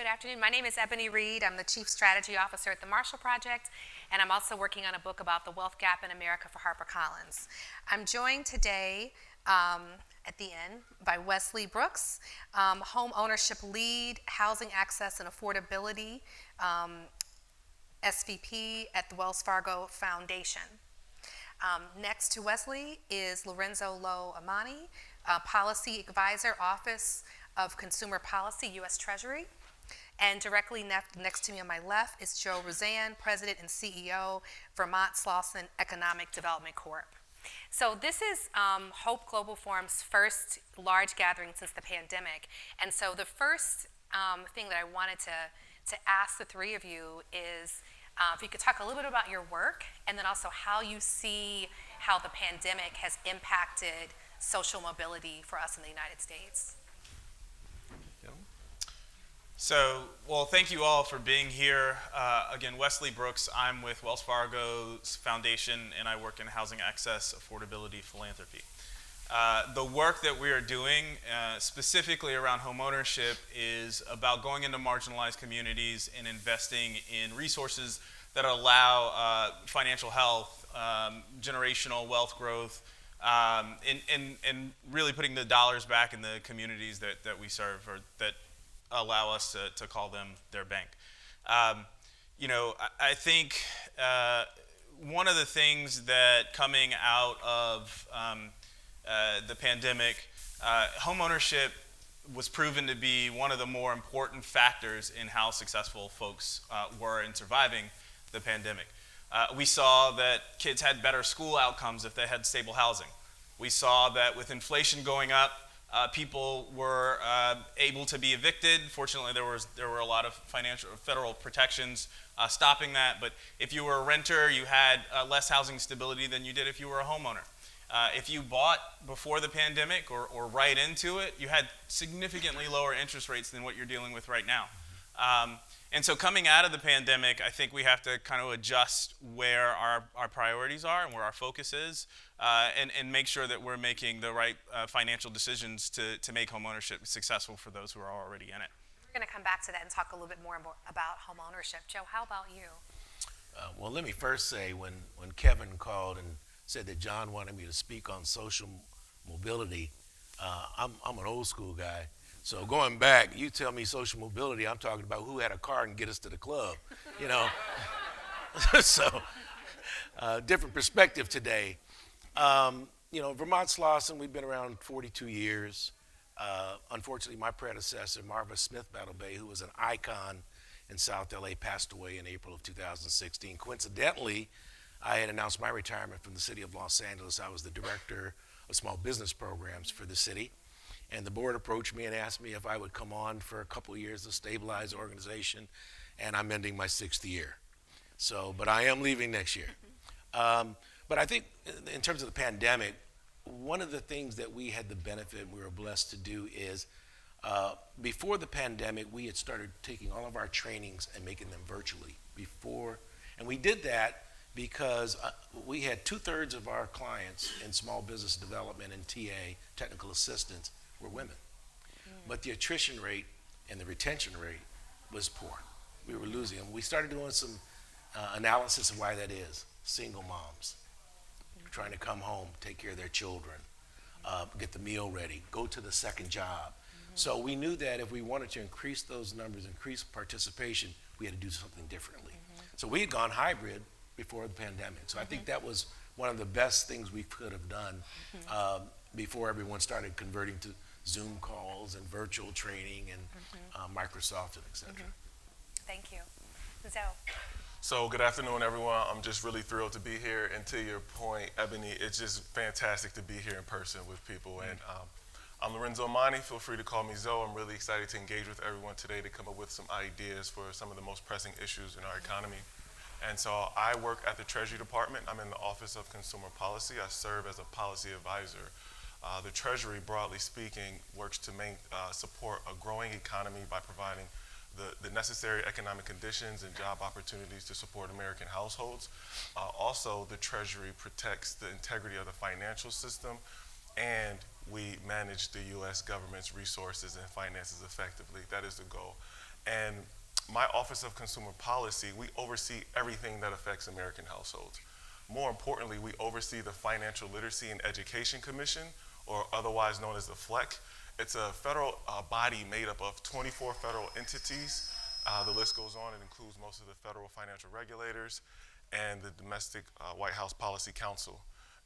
Good afternoon. My name is Ebony Reed. I'm the Chief Strategy Officer at the Marshall Project, and I'm also working on a book about the wealth gap in America for HarperCollins. I'm joined today at the end by Wesley Brooks, Home Ownership Lead, Housing Access and Affordability, SVP at the Wells Fargo Foundation. Next to Wesley is Lorenzo Lo Amani, Policy Advisor, Office of Consumer Policy, U.S. Treasury. And directly next to me on my left is Joe Roseanne, President and CEO, Vermont Slauson Economic Development Corp. So this is Hope Global Forum's first large gathering since the pandemic. And so the first thing that I wanted to ask the three of you is if you could talk a little bit about your work and then also how you see how the pandemic has impacted social mobility for us in the United States. So, well, thank you all for being here. Again, Wesley Brooks. I'm with Wells Fargo's Foundation, and I work in housing access, affordability, philanthropy. The work that we are doing, specifically around homeownership, is about going into marginalized communities and investing in resources that allow financial health, generational wealth growth, and really putting the dollars back in the communities that we serve, or that allow us to call them their bank. I think one of the things that coming out of the pandemic, homeownership was proven to be one of the more important factors in how successful folks were in surviving the pandemic. We saw that kids had better school outcomes if they had stable housing. We saw that with inflation going up, people were able to be evicted. Fortunately, there were a lot of federal protections stopping that. But if you were a renter, you had less housing stability than you did if you were a homeowner. If you bought before the pandemic or right into it, you had significantly lower interest rates than what you're dealing with right now. And so coming out of the pandemic, I think we have to kind of adjust where our priorities are and where our focus is, and make sure that we're making the right financial decisions to make homeownership successful for those who are already in it. We're going to come back to that and talk a little bit more about homeownership. Joe, how about you? Well, let me first say, when Kevin called and said that John wanted me to speak on social mobility, I'm an old school guy. So going back, you tell me social mobility, I'm talking about who had a car and get us to the club, So, different perspective today. Vermont Slauson, we've been around 42 years. Unfortunately, my predecessor, Marva Smith Battle Bay, who was an icon in South LA, passed away in April of 2016. Coincidentally, I had announced my retirement from the city of Los Angeles. I was the director of small business programs for the city. And the board approached me and asked me if I would come on for a couple of years to stabilize the organization, and I'm ending my 6th year. But I am leaving next year. But I think in terms of the pandemic, one of the things that we had the benefit and we were blessed to do is before the pandemic, we had started taking all of our trainings and making them virtually and we did that because we had 2/3 of our clients in small business development and TA, technical assistance, were women. But the attrition rate and the retention rate was poor. We were losing them. We started doing some analysis of why that is. Single moms trying to come home, take care of their children, get the meal ready, go to the second job. So we knew that if we wanted to increase those numbers, increase participation, we had to do something differently. So we had gone hybrid before the pandemic. So I think that was one of the best things we could have done before everyone started converting to Zoom calls and virtual training and Microsoft and et cetera. Thank you. Zoe. So good afternoon, everyone. I'm just really thrilled to be here. And to your point, Ebony, it's just fantastic to be here in person with people. And I'm Lorenzo Amani. Feel free to call me Zoe. I'm really excited to engage with everyone today to come up with some ideas for some of the most pressing issues in our economy. And so I work at the Treasury Department. I'm in the Office of Consumer Policy. I serve as a policy advisor. The Treasury, broadly speaking, works to support a growing economy by providing the necessary economic conditions and job opportunities to support American households. Also, the Treasury protects the integrity of the financial system, and we manage the U.S. government's resources and finances effectively. That is the goal. And my Office of Consumer Policy, we oversee everything that affects American households. More importantly, we oversee the Financial Literacy and Education Commission, or otherwise known as the FLEC. It's a federal body made up of 24 federal entities. The list goes on. It includes most of the federal financial regulators and the domestic White House Policy Council.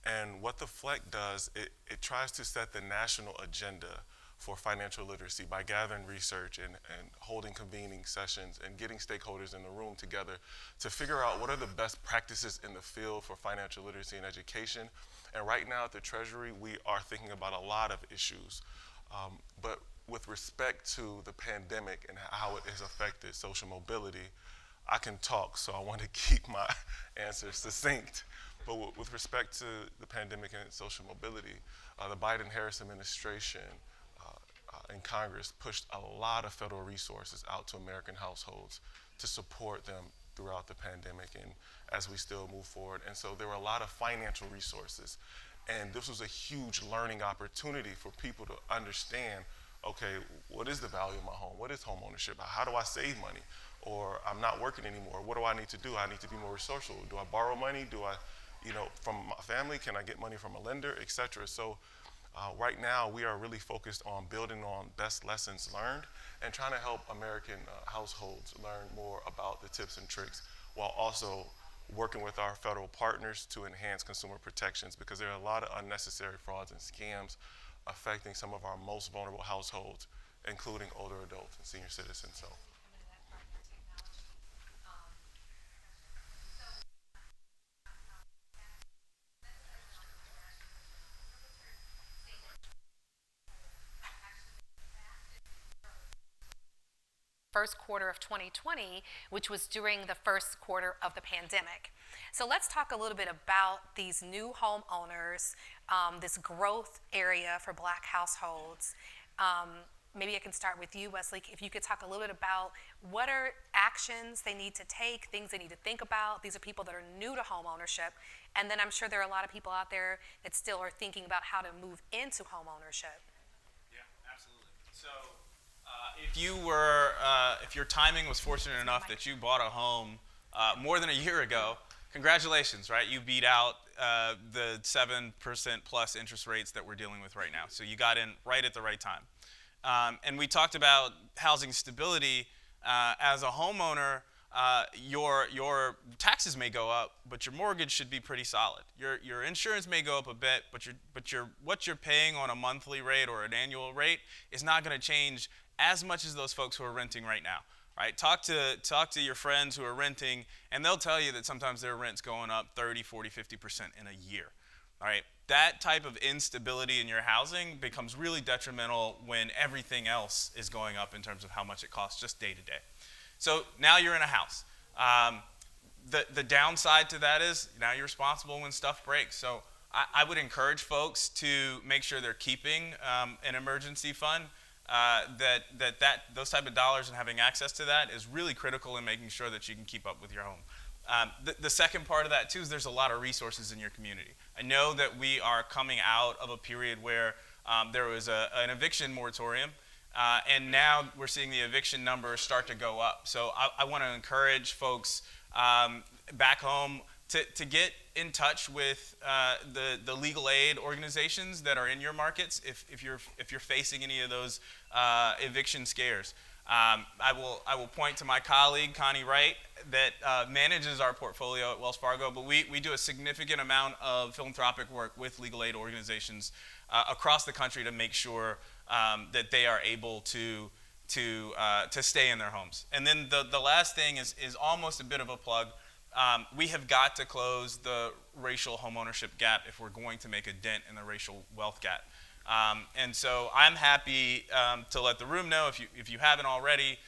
And what the FLEC does, it tries to set the national agenda for financial literacy by gathering research and holding convening sessions and getting stakeholders in the room together to figure out what are the best practices in the field for financial literacy and education. And right now at the Treasury, we are thinking about a lot of issues. But with respect to the pandemic and how it has affected social mobility, I can talk, so I want to keep my answers succinct. But with respect to the pandemic and social mobility, the Biden-Harris administration in Congress pushed a lot of federal resources out to American households to support them throughout the pandemic and as we still move forward. And so there were a lot of financial resources. And this was a huge learning opportunity for people to understand, okay, what is the value of my home? What is home ownership? How do I save money? Or I'm not working anymore. What do I need to do? I need to be more resourceful. Do I borrow money? Do I, from my family? Can I get money from a lender, et cetera? So right now, we are really focused on building on best lessons learned and trying to help American households learn more about the tips and tricks while also working with our federal partners to enhance consumer protections, because there are a lot of unnecessary frauds and scams affecting some of our most vulnerable households, including older adults and senior citizens. So. First quarter of 2020, which was during the first quarter of the pandemic. So let's talk a little bit about these new homeowners, this growth area for Black households. Maybe I can start with you, Wesley. If you could talk a little bit about what are actions they need to take, things they need to think about. These are people that are new to home ownership. And then I'm sure there are a lot of people out there that still are thinking about how to move into home ownership. Yeah, absolutely. So if your timing was fortunate enough that you bought a home more than a year ago, congratulations, right? You beat out the 7% plus interest rates that we're dealing with right now. So you got in right at the right time. And we talked about housing stability. As a homeowner, your taxes may go up, but your mortgage should be pretty solid. Your insurance may go up a bit, but what you're paying on a monthly rate or an annual rate is not going to change as much as those folks who are renting right now. Right? Talk to your friends who are renting, and they'll tell you that sometimes their rent's going up 30, 40, 50% in a year. All right? That type of instability in your housing becomes really detrimental when everything else is going up in terms of how much it costs just day to day. So now you're in a house. The downside to that is now you're responsible when stuff breaks. So I would encourage folks to make sure they're keeping an emergency fund. Those type of dollars and having access to that is really critical in making sure that you can keep up with your home. The second part of that too is there's a lot of resources in your community. I know that we are coming out of a period where there was an eviction moratorium, and now we're seeing the eviction numbers start to go up. So I want to encourage folks back home to get in touch with the legal aid organizations that are in your markets if you're facing any of those eviction scares. I will point to my colleague Connie Wright that manages our portfolio at Wells Fargo, but we do a significant amount of philanthropic work with legal aid organizations across the country to make sure that they are able to stay in their homes. And then the last thing is almost a bit of a plug. We have got to close the racial homeownership gap if we're going to make a dent in the racial wealth gap. And so I'm happy to let the room know, if you haven't already,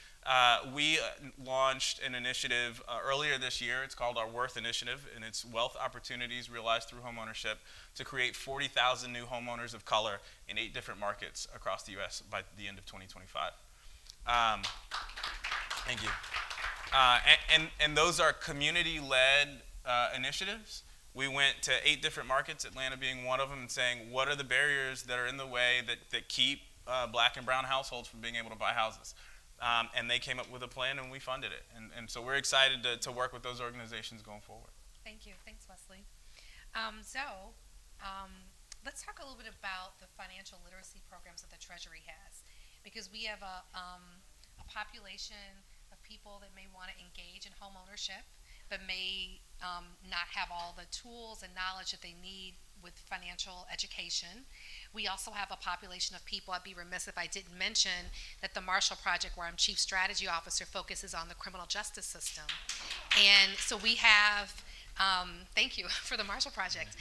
we launched an initiative earlier this year. It's called our Worth Initiative, and it's wealth opportunities realized through homeownership to create 40,000 new homeowners of color in 8 different markets across the U.S. by the end of 2025. Thank you. And those are community-led initiatives. We went to 8 different markets, Atlanta being one of them, and saying, what are the barriers that are in the way that keep Black and brown households from being able to buy houses? And they came up with a plan and we funded it. And so we're excited to work with those organizations going forward. Thank you. Thanks, Wesley. Zoe, let's talk a little bit about the financial literacy programs that the Treasury has, because we have a population of people that may want to engage in home ownership, but may not have all the tools and knowledge that they need with financial education. We also have a population of people, I'd be remiss if I didn't mention that the Marshall Project, where I'm Chief Strategy Officer, focuses on the criminal justice system. And so we have, thank you for the Marshall Project.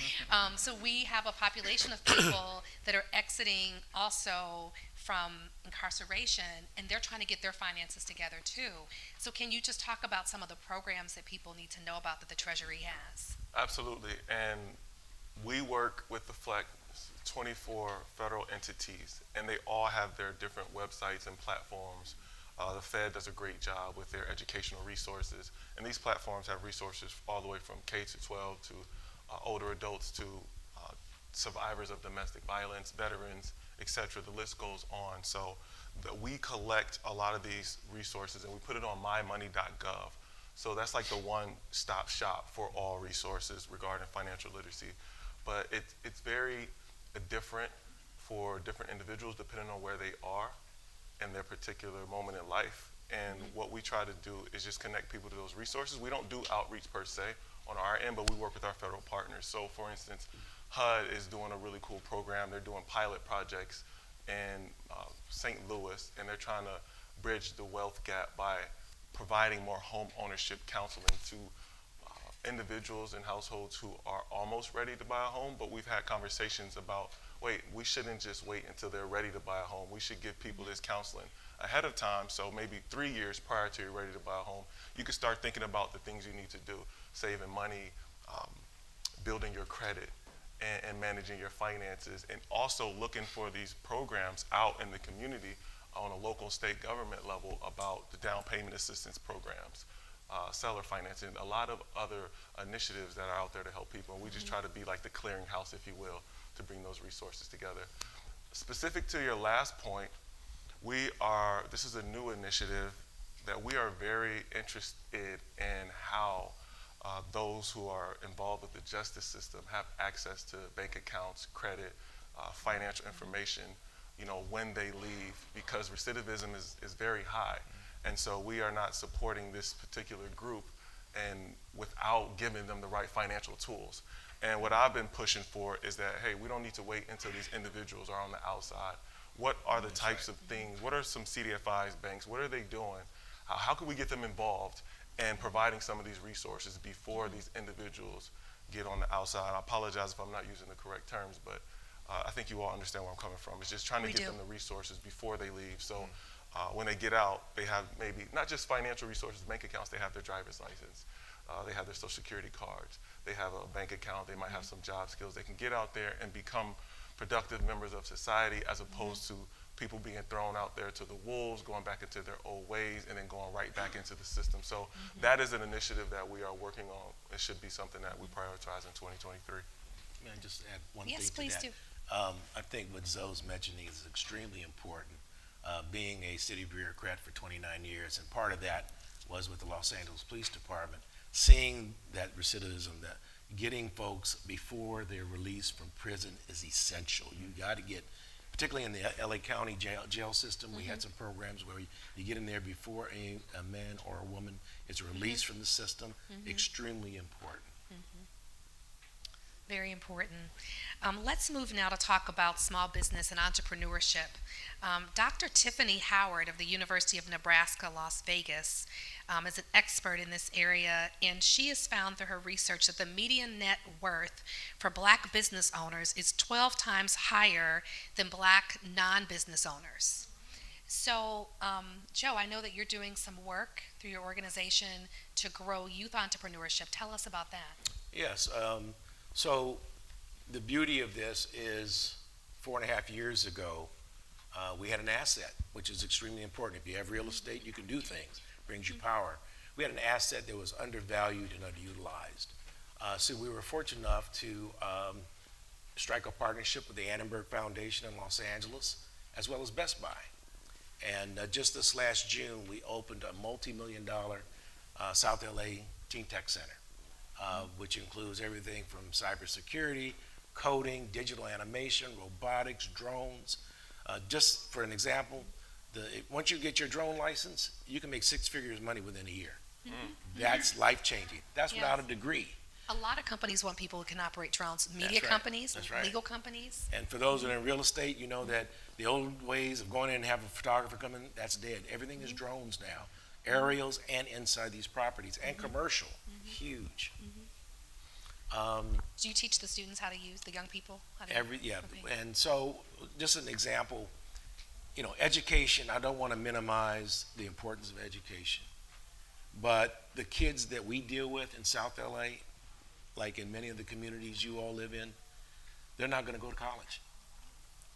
So we have a population of people that are exiting also from incarceration, and they're trying to get their finances together too. So can you just talk about some of the programs that people need to know about that the Treasury has? Absolutely. And we work with the FLEC 24 federal entities, and they all have their different websites and platforms. The Fed does a great job with their educational resources, and these platforms have resources all the way from K to 12 to older adults to survivors of domestic violence, veterans, etc. The list goes on. So we collect a lot of these resources and we put it on mymoney.gov. So that's like the one-stop shop for all resources regarding financial literacy. But it's very different for different individuals depending on where they are in their particular moment in life. And what we try to do is just connect people to those resources. We don't do outreach per se on our end, but we work with our federal partners. So for instance, HUD is doing a really cool program. They're doing pilot projects in St. Louis, and they're trying to bridge the wealth gap by providing more home ownership counseling to individuals and households who are almost ready to buy a home, but we've had conversations about, wait, we shouldn't just wait until they're ready to buy a home. We should give people this counseling ahead of time, so maybe 3 years prior to you're ready to buy a home, you can start thinking about the things you need to do, saving money, building your credit, and managing your finances, and also looking for these programs out in the community on a local state government level about the down payment assistance programs, seller financing, a lot of other initiatives that are out there to help people. And we just try to be like the clearinghouse, if you will, to bring those resources together. Specific to your last point, this is a new initiative that we are very interested in how those who are involved with the justice system have access to bank accounts, credit, financial information, when they leave, because recidivism is very high. And so we are not supporting this particular group and without giving them the right financial tools. And what I've been pushing for is that, hey, we don't need to wait until these individuals are on the outside. What are the types of things? What are some CDFIs, banks? What are they doing? How can we get them involved in providing some of these resources before these individuals get on the outside? I apologize if I'm not using the correct terms, but I think you all understand where I'm coming from. It's just trying to get them the resources before they leave. So when they get out, they have maybe not just financial resources, bank accounts, they have their driver's license. They have their social security cards. They have a bank account. They might have some job skills. They can get out there and become productive members of society, as opposed to people being thrown out there to the wolves, going back into their old ways, and then going right back into the system. So that is an initiative that we are working on. It should be something that we prioritize in 2023. May I just add one Yes, thing to please that? do. I think what Zoe's mentioning is extremely important. Being a city bureaucrat for 29 years, and part of that was with the Los Angeles Police Department, seeing that recidivism, that getting folks before they're released from prison is essential. You got to get, particularly in the LA County jail system, we had some programs where you get in there before a man or a woman is released from the system. Extremely important. Very important. Let's move now to talk about small business and entrepreneurship. Dr. Tiffany Howard of the University of Nebraska, Las Vegas, is an expert in this area, and she has found through her research that the median net worth for Black business owners is 12 times higher than Black non-business owners. So, Joe, I know that you're doing some work through your organization to grow youth entrepreneurship. Tell us about that. Yes. So the beauty of this is 4.5 years ago, we had an asset, which is extremely important. If you have real estate, you can do things, brings you power. We had an asset that was undervalued and underutilized. So we were fortunate enough to strike a partnership with the Annenberg Foundation in Los Angeles, as well as Best Buy. And just this last June, we opened a multi-million-dollar South LA Teen Tech Center, which includes everything from cybersecurity, coding, digital animation, robotics, drones. Just for an example, once you get your drone license, you can make six figures money within a year. That's life-changing. That's Yes. without a degree. A lot of companies want people who can operate drones, media That's right. companies, That's right. legal companies. And for those that are in real estate, you know that the old ways of going in and having a photographer come in, that's dead. Everything is drones now, aerials and inside these properties, and commercial, huge. Do you teach the students how to use, the young people? How to Yeah, Okay. and so just an example, education, I don't want to minimize the importance of education, but the kids that we deal with in South LA, like in many of the communities you all live in, they're not going to go to college.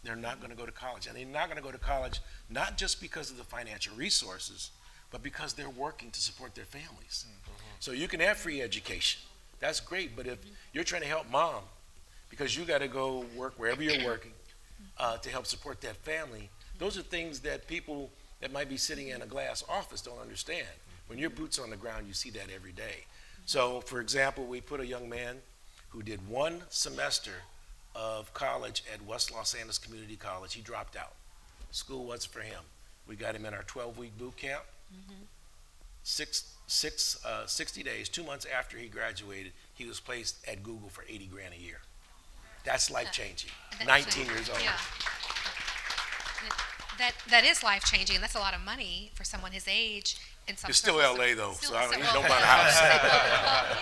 They're not going to go to college. And they're not going to go to college not just because of the financial resources, but because they're working to support their families. So you can have free education. That's great, but if you're trying to help mom, because you got to go work wherever you're working to help support that family, those are things that people that might be sitting in a glass office don't understand. When you're boots on the ground, you see that every day. So, for example, we put a young man who did one semester of college at West Los Angeles Community College. He dropped out. School wasn't for him. We got him in our 12-week boot camp. 60 days, 2 months after he graduated, he was placed at Google for 80 grand a year. That's life-changing. 19 years old. Yeah. That is life-changing, and that's a lot of money for someone his age. It's still LA though, so I don't well, know about a house.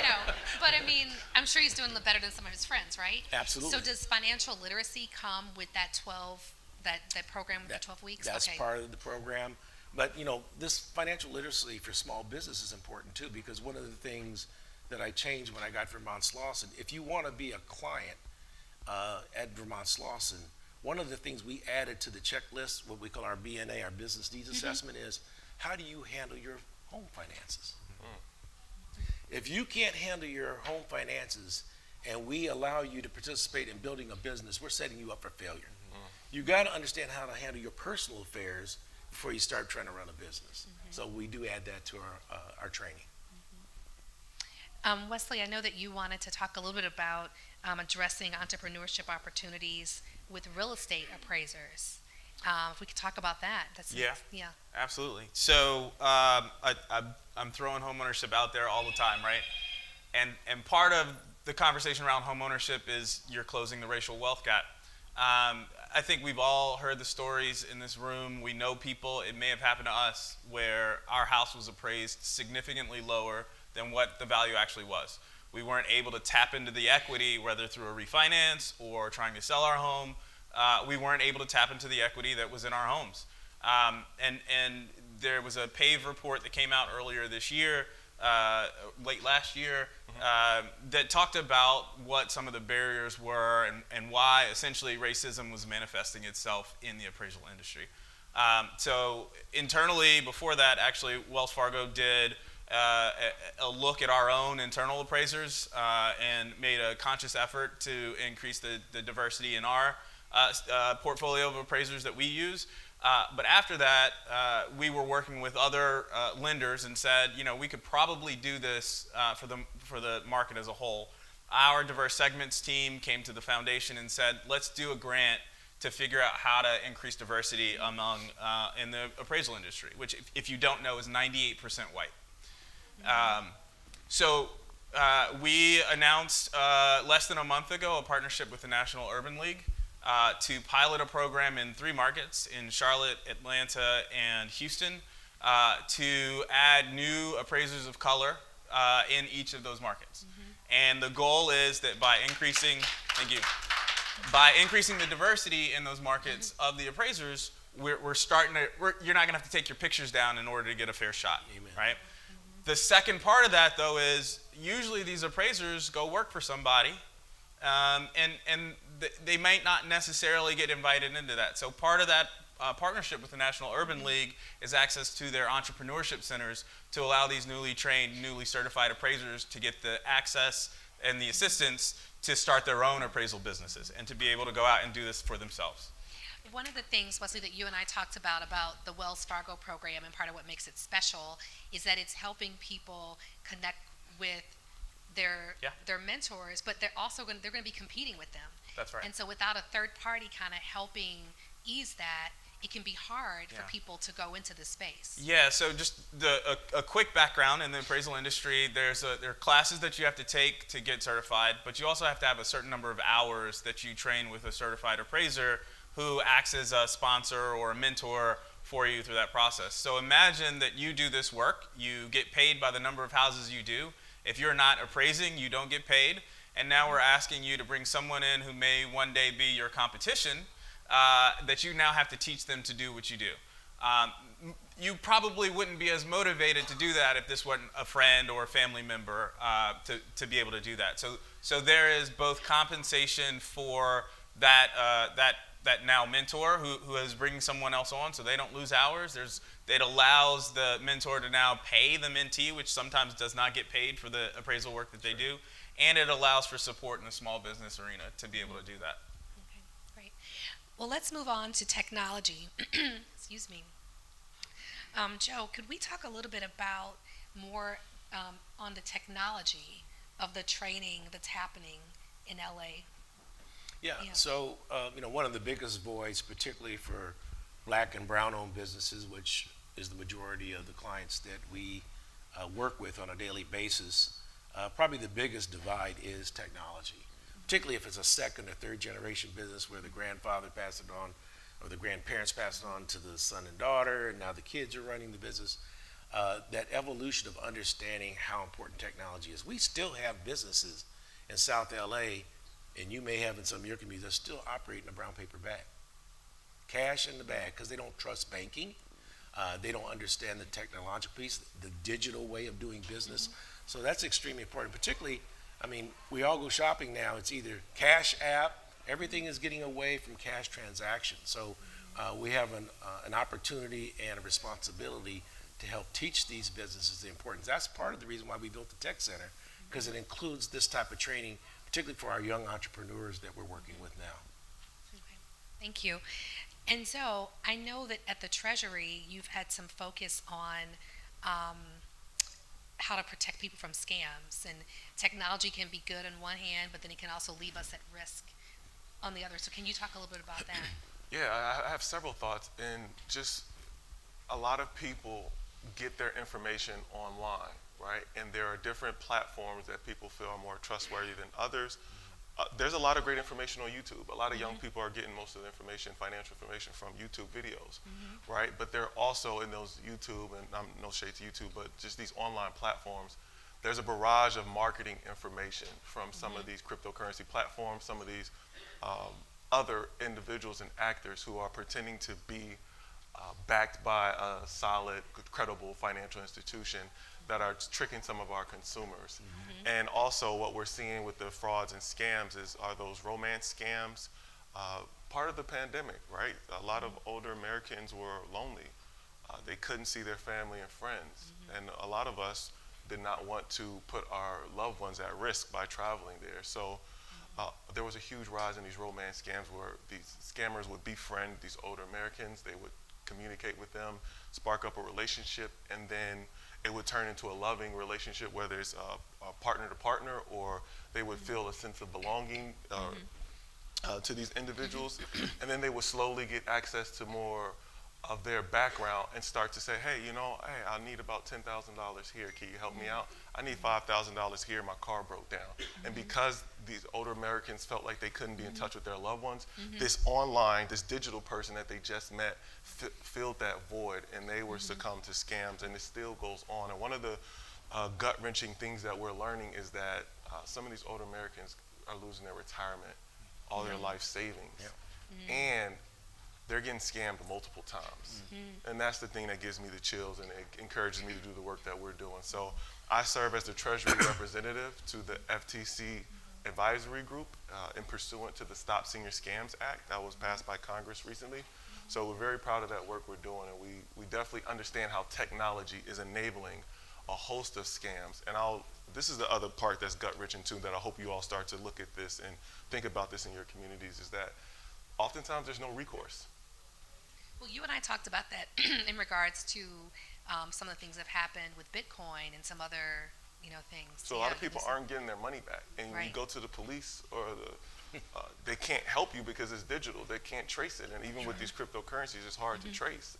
well, but I mean, I'm sure he's doing better than some of his friends, right? Absolutely. So does financial literacy come with that that program with the 12 weeks? That's Okay. part of the program. But, this financial literacy for small business is important too, because one of the things that I changed when I got Vermont Slauson, if you want to be a client at Vermont Slauson, one of the things we added to the checklist, what we call our BNA, our business needs assessment, is how do you handle your home finances? If you can't handle your home finances and we allow you to participate in building a business, we're setting you up for failure. You got to understand how to handle your personal affairs before you start trying to run a business. So we do add that to our training. Wesley, I know that you wanted to talk a little bit about addressing entrepreneurship opportunities with real estate appraisers. If we could talk about that. Yeah. Absolutely. So I'm throwing homeownership out there all the time, right? And part of the conversation around homeownership is you're closing the racial wealth gap. I think we've all heard the stories in this room. We know people, it may have happened to us, where our house was appraised significantly lower than what the value actually was. We weren't able to tap into the equity, whether through a refinance or trying to sell our home. We weren't able to tap into the equity that was in our homes. And there was a PAVE report that came out earlier this year, late last year, that talked about what some of the barriers were and why essentially racism was manifesting itself in the appraisal industry. So internally, before that, actually, Wells Fargo did a look at our own internal appraisers and made a conscious effort to increase the diversity in our portfolio of appraisers that we use. But after that, we were working with other lenders and said, we could probably do this for the market as a whole. Our diverse segments team came to the foundation and said, let's do a grant to figure out how to increase diversity among in the appraisal industry, which, if you don't know, is 98% white. So we announced less than a month ago a partnership with the National Urban League to pilot a program in 3 markets, in Charlotte, Atlanta, and Houston, to add new appraisers of color in each of those markets. And the goal is that by increasing, by increasing the diversity in those markets of the appraisers, you're not gonna have to take your pictures down in order to get a fair shot, right? The second part of that, though, is usually these appraisers go work for somebody, and they might not necessarily get invited into that. So part of that partnership with the National Urban League is access to their entrepreneurship centers to allow these newly trained, newly certified appraisers to get the access and the assistance to start their own appraisal businesses and to be able to go out and do this for themselves. one of the things, Wesley, that you and I talked about the Wells Fargo program, and part of what makes it special is that it's helping people connect with their mentors, but they're also going to be competing with them. That's right. And so without a third party kind of helping ease that, it can be hard for people to go into the space. Yeah, so just a quick background in the appraisal industry. There are classes that you have to take to get certified, but you also have to have a certain number of hours that you train with a certified appraiser who acts as a sponsor or a mentor for you through that process. So imagine that you do this work, you get paid by the number of houses you do. If you're not appraising, you don't get paid. And now we're asking you to bring someone in who may one day be your competition, that you now have to teach them to do what you do. You probably wouldn't be as motivated to do that if this wasn't a friend or a family member to be able to do that. So there is both compensation for that now mentor who is bringing someone else on so they don't lose hours. It allows the mentor to now pay the mentee, which sometimes does not get paid for the appraisal work that they do. And it allows for support in the small business arena to be able to do that. Okay, great. Well, let's move on to technology. Excuse me. Joe, could we talk a little bit about more on the technology of the training that's happening in LA? Yeah. So, one of the biggest voids, particularly for Black and Brown-owned businesses, which is the majority of the clients that we work with on a daily basis, probably the biggest divide is technology, particularly if it's a second or third generation business where the grandfather passed it on or the grandparents passed it on to the son and daughter, and now the kids are running the business. That evolution of understanding how important technology is. We still have businesses in South LA, and you may have in some of your communities, that still operate in a brown paper bag. Cash in the bag, because they don't trust banking. They don't understand the technological piece, the digital way of doing business. So that's extremely important. Particularly, we all go shopping now. It's either cash app. Everything is getting away from cash transactions. So we have an opportunity and a responsibility to help teach these businesses the importance. That's part of the reason why we built the Tech Center, because it includes this type of training, particularly for our young entrepreneurs that we're working with now. Okay. Thank you. And so I know that at the Treasury, you've had some focus on how to protect people from scams. And technology can be good on one hand, but then it can also leave us at risk on the other. So can you talk a little bit about that? Yeah, I have several thoughts. And just a lot of people get their information online, right? And there are different platforms that people feel are more trustworthy than others. There's a lot of great information on YouTube. A lot of young people are getting most of the information, financial information, from YouTube videos, right? But they're also in those YouTube, and no shade to YouTube, but just these online platforms, there's a barrage of marketing information from some of these cryptocurrency platforms, some of these other individuals and actors who are pretending to be backed by a solid, credible financial institution that are tricking some of our consumers. And also what we're seeing with the frauds and scams are those romance scams. Part of the pandemic, right? A lot of older Americans were lonely. They couldn't see their family and friends. And a lot of us did not want to put our loved ones at risk by traveling there. So there was a huge rise in these romance scams where these scammers would befriend these older Americans. They would communicate with them, spark up a relationship, and then it would turn into a loving relationship, whether it's a partner to partner, or they would feel a sense of belonging to these individuals. And then they would slowly get access to more of their background and start to say, hey, I need about $10,000 here. Can you help me out? I need $5,000 here. My car broke down. And because these older Americans felt like they couldn't be in touch with their loved ones, this digital person that they just met filled that void, and they were succumbed to scams, and it still goes on. And one of the gut-wrenching things that we're learning is that some of these older Americans are losing their retirement, all their life savings, and they're getting scammed multiple times. And that's the thing that gives me the chills, and it encourages me to do the work that we're doing. So I serve as the Treasury representative to the FTC advisory group in pursuant to the Stop Senior Scams Act that was passed by Congress recently. So we're very proud of that work we're doing, and we definitely understand how technology is enabling a host of scams. And this is the other part that's gut-wrenching too, that I hope you all start to look at this and think about this in your communities, is that oftentimes there's no recourse. Well, you and I talked about that in regards to some of the things that have happened with Bitcoin and some other, things. So a lot of people aren't getting their money back, and you Right. go to the police or they can't help you because it's digital. They can't trace it, and even with these cryptocurrencies, it's hard to trace.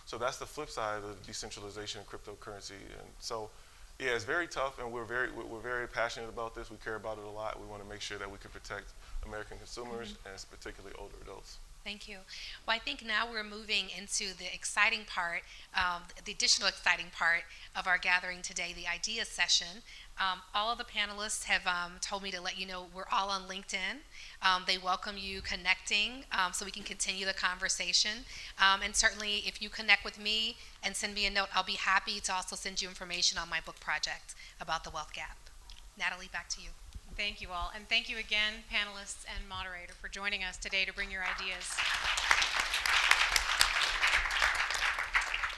So that's the flip side of the decentralization of cryptocurrency, and so yeah, it's very tough, and we're very passionate about this. We care about it a lot. We want to make sure that we can protect American consumers, and particularly older adults. Thank you. Well, I think now we're moving into the exciting part, the additional exciting part of our gathering today, the idea session. All of the panelists have told me to let you know we're all on LinkedIn. They welcome you connecting so we can continue the conversation. And certainly, if you connect with me and send me a note, I'll be happy to also send you information on my book project about the wealth gap. Natalie, back to you. Thank you all, and thank you again, panelists and moderator, for joining us today to bring your ideas.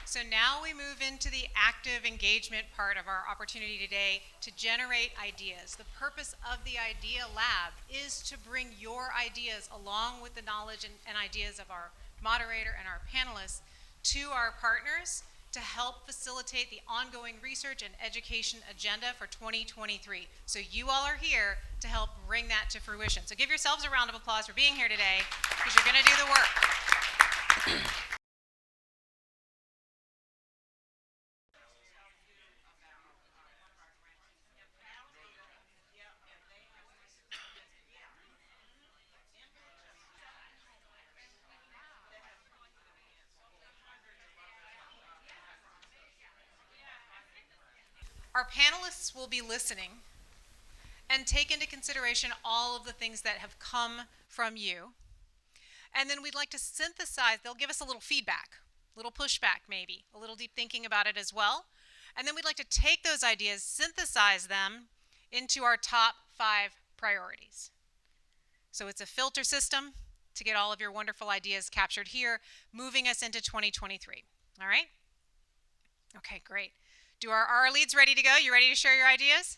So now we move into the active engagement part of our opportunity today to generate ideas. The purpose of the Idea Lab is to bring your ideas along with the knowledge and ideas of our moderator and our panelists to our partners to help facilitate the ongoing research and education agenda for 2023. So you all are here to help bring that to fruition. So give yourselves a round of applause for being here today, because you're going to do the work. Our panelists will be listening and take into consideration all of the things that have come from you. And then we'd like to synthesize, they'll give us a little feedback, a little pushback maybe, a little deep thinking about it as well. And then we'd like to take those ideas, synthesize them into our top 5 priorities. So it's a filter system to get all of your wonderful ideas captured here, moving us into 2023. All right? Okay, great. Are our leads ready to go? You ready to share your ideas?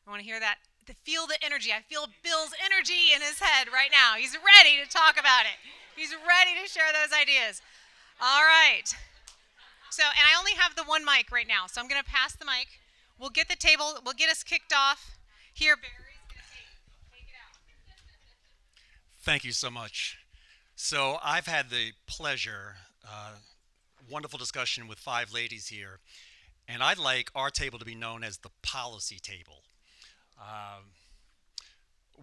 I want to hear that. Feel the energy. I feel Bill's energy in his head right now. He's ready to talk about it. He's ready to share those ideas. All right. So, and I only have the one mic right now, so I'm going to pass the mic. We'll get the table, we'll get us kicked off. Here, Barry's going to take it out. Thank you so much. So I've had the pleasure, wonderful discussion with 5 ladies here, and I'd like our table to be known as the policy table.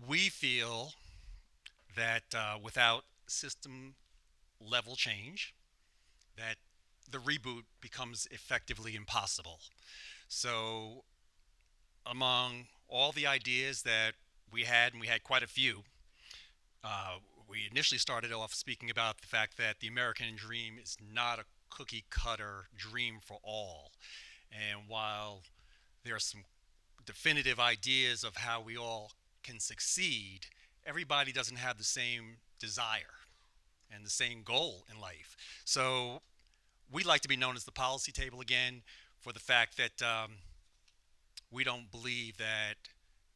We feel that without system level change, that the reboot becomes effectively impossible. So among all the ideas that we had, and we had quite a few, we initially started off speaking about the fact that the American dream is not a cookie cutter dream for all. And while there are some definitive ideas of how we all can succeed, everybody doesn't have the same desire and the same goal in life. So we'd like to be known as the policy table again for the fact that we don't believe that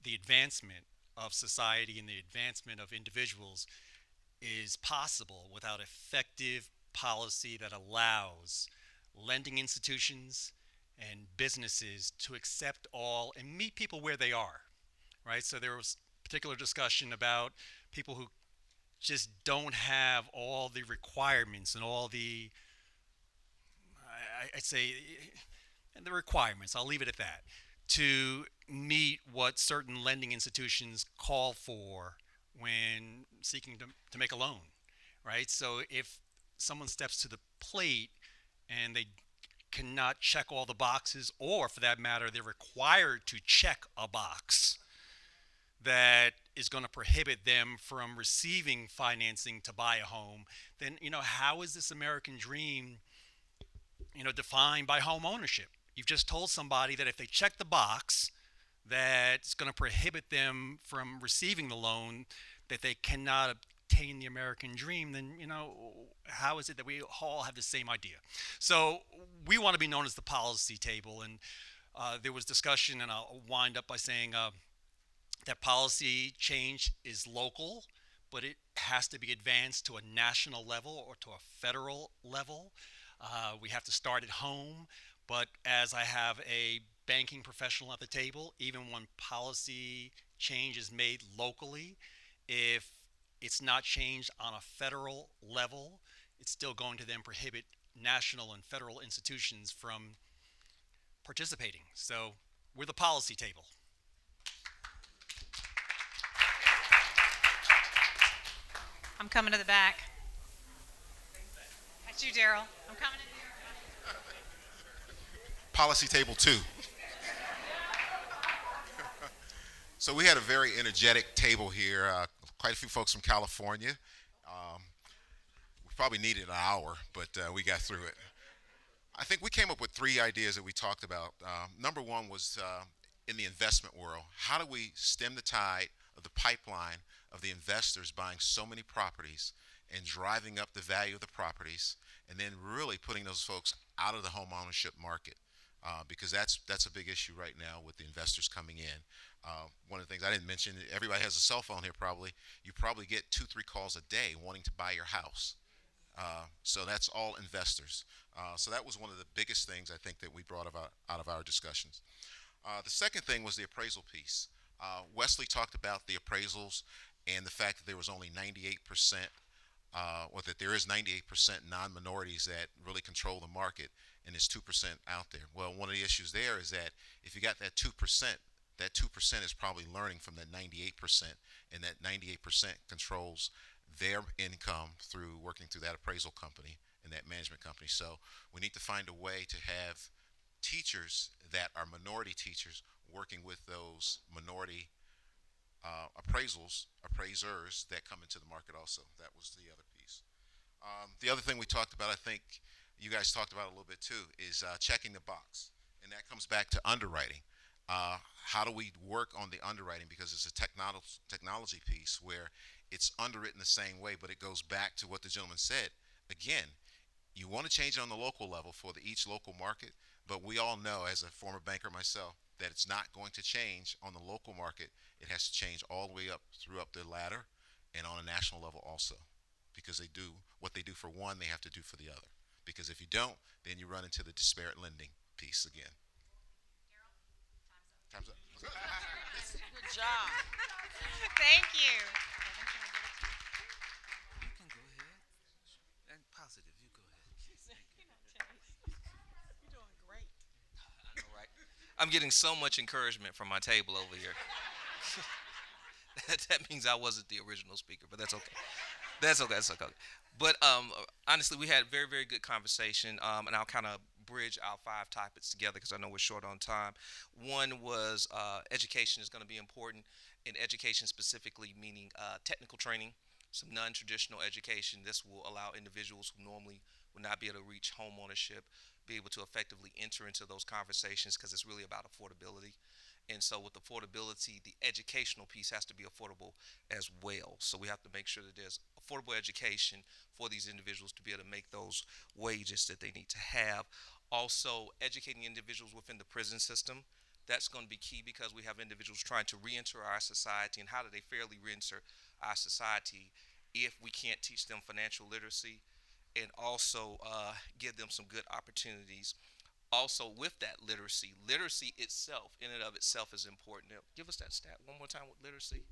the advancement of society and the advancement of individuals is possible without effective policy that allows lending institutions and businesses to accept all and meet people where they are, right? So there was particular discussion about people who just don't have all the requirements and all the, I'd say, and the requirements, I'll leave it at that, to meet what certain lending institutions call for when seeking to make a loan, right? So if someone steps to the plate and they cannot check all the boxes, or for that matter, they're required to check a box that is going to prohibit them from receiving financing to buy a home, then, how is this American dream, defined by home ownership? You've just told somebody that if they check the box that's going to prohibit them from receiving the loan, that they cannot obtain the American dream, then, how is it that we all have the same idea? So we want to be known as the policy table, and there was discussion, and I'll wind up by saying that policy change is local, but it has to be advanced to a national level or to a federal level. We have to start at home, but as I have a banking professional at the table, even when policy change is made locally, if it's not changed on a federal level, it's still going to then prohibit national and federal institutions from participating. So we're the policy table. I'm coming to the back. That's you, Daryl. I'm coming in. Policy table 2. So we had a very energetic table here. Quite a few folks from California. We probably needed an hour, but we got through it. I think we came up with 3 ideas that we talked about. Number one was in the investment world. How do we stem the tide of the pipeline of the investors buying so many properties and driving up the value of the properties, and then really putting those folks out of the home ownership market? Because that's a big issue right now with the investors coming in. One of the things I didn't mention, everybody has a cell phone here probably. You probably get 2-3 calls a day wanting to buy your house. So that's all investors. So that was one of the biggest things I think that we brought out of our discussions. The second thing was the appraisal piece. Wesley talked about the appraisals and the fact that there was only 98%, or that there is 98% non-minorities that really control the market, and there's 2% out there. Well, one of the issues there is that if you got that 2% is probably learning from that 98%, and that 98% controls their income through working through that appraisal company and that management company. So we need to find a way to have teachers that are minority teachers working with those minority appraisers that come into the market also. That was the other piece. The other thing we talked about, I think you guys talked about a little bit too, is checking the box. And that comes back to underwriting. How do we work on the underwriting? Because it's a technology piece where it's underwritten the same way, but it goes back to what the gentleman said. Again, you want to change it on the local level for each local market, but we all know, as a former banker myself, that it's not going to change on the local market. It has to change all the way up through up the ladder and on a national level also, because they do what they do for one, they have to do for the other. Because if you don't, then you run into the disparate lending piece again. Time's up. Good job. Thank you. You can go ahead. And positive, you go ahead. You're doing great. I know, right? I'm getting so much encouragement from my table over here. That means I wasn't the original speaker, but that's okay. That's okay. But honestly, we had a very, very good conversation, and I'll kind of bridge our 5 topics together because I know we're short on time. One was education is going to be important, and education specifically meaning technical training, some non-traditional education. This will allow individuals who normally would not be able to reach home ownership be able to effectively enter into those conversations, because it's really about affordability. And so with affordability, the educational piece has to be affordable as well. So we have to make sure that there's affordable education for these individuals to be able to make those wages that they need to have. Also, educating individuals within the prison system. That's going to be key, because we have individuals trying to re-enter our society, and how do they fairly re-enter our society if we can't teach them financial literacy, and also give them some good opportunities. Also, with that literacy itself, in and of itself, is important. Now, give us that stat one more time with literacy.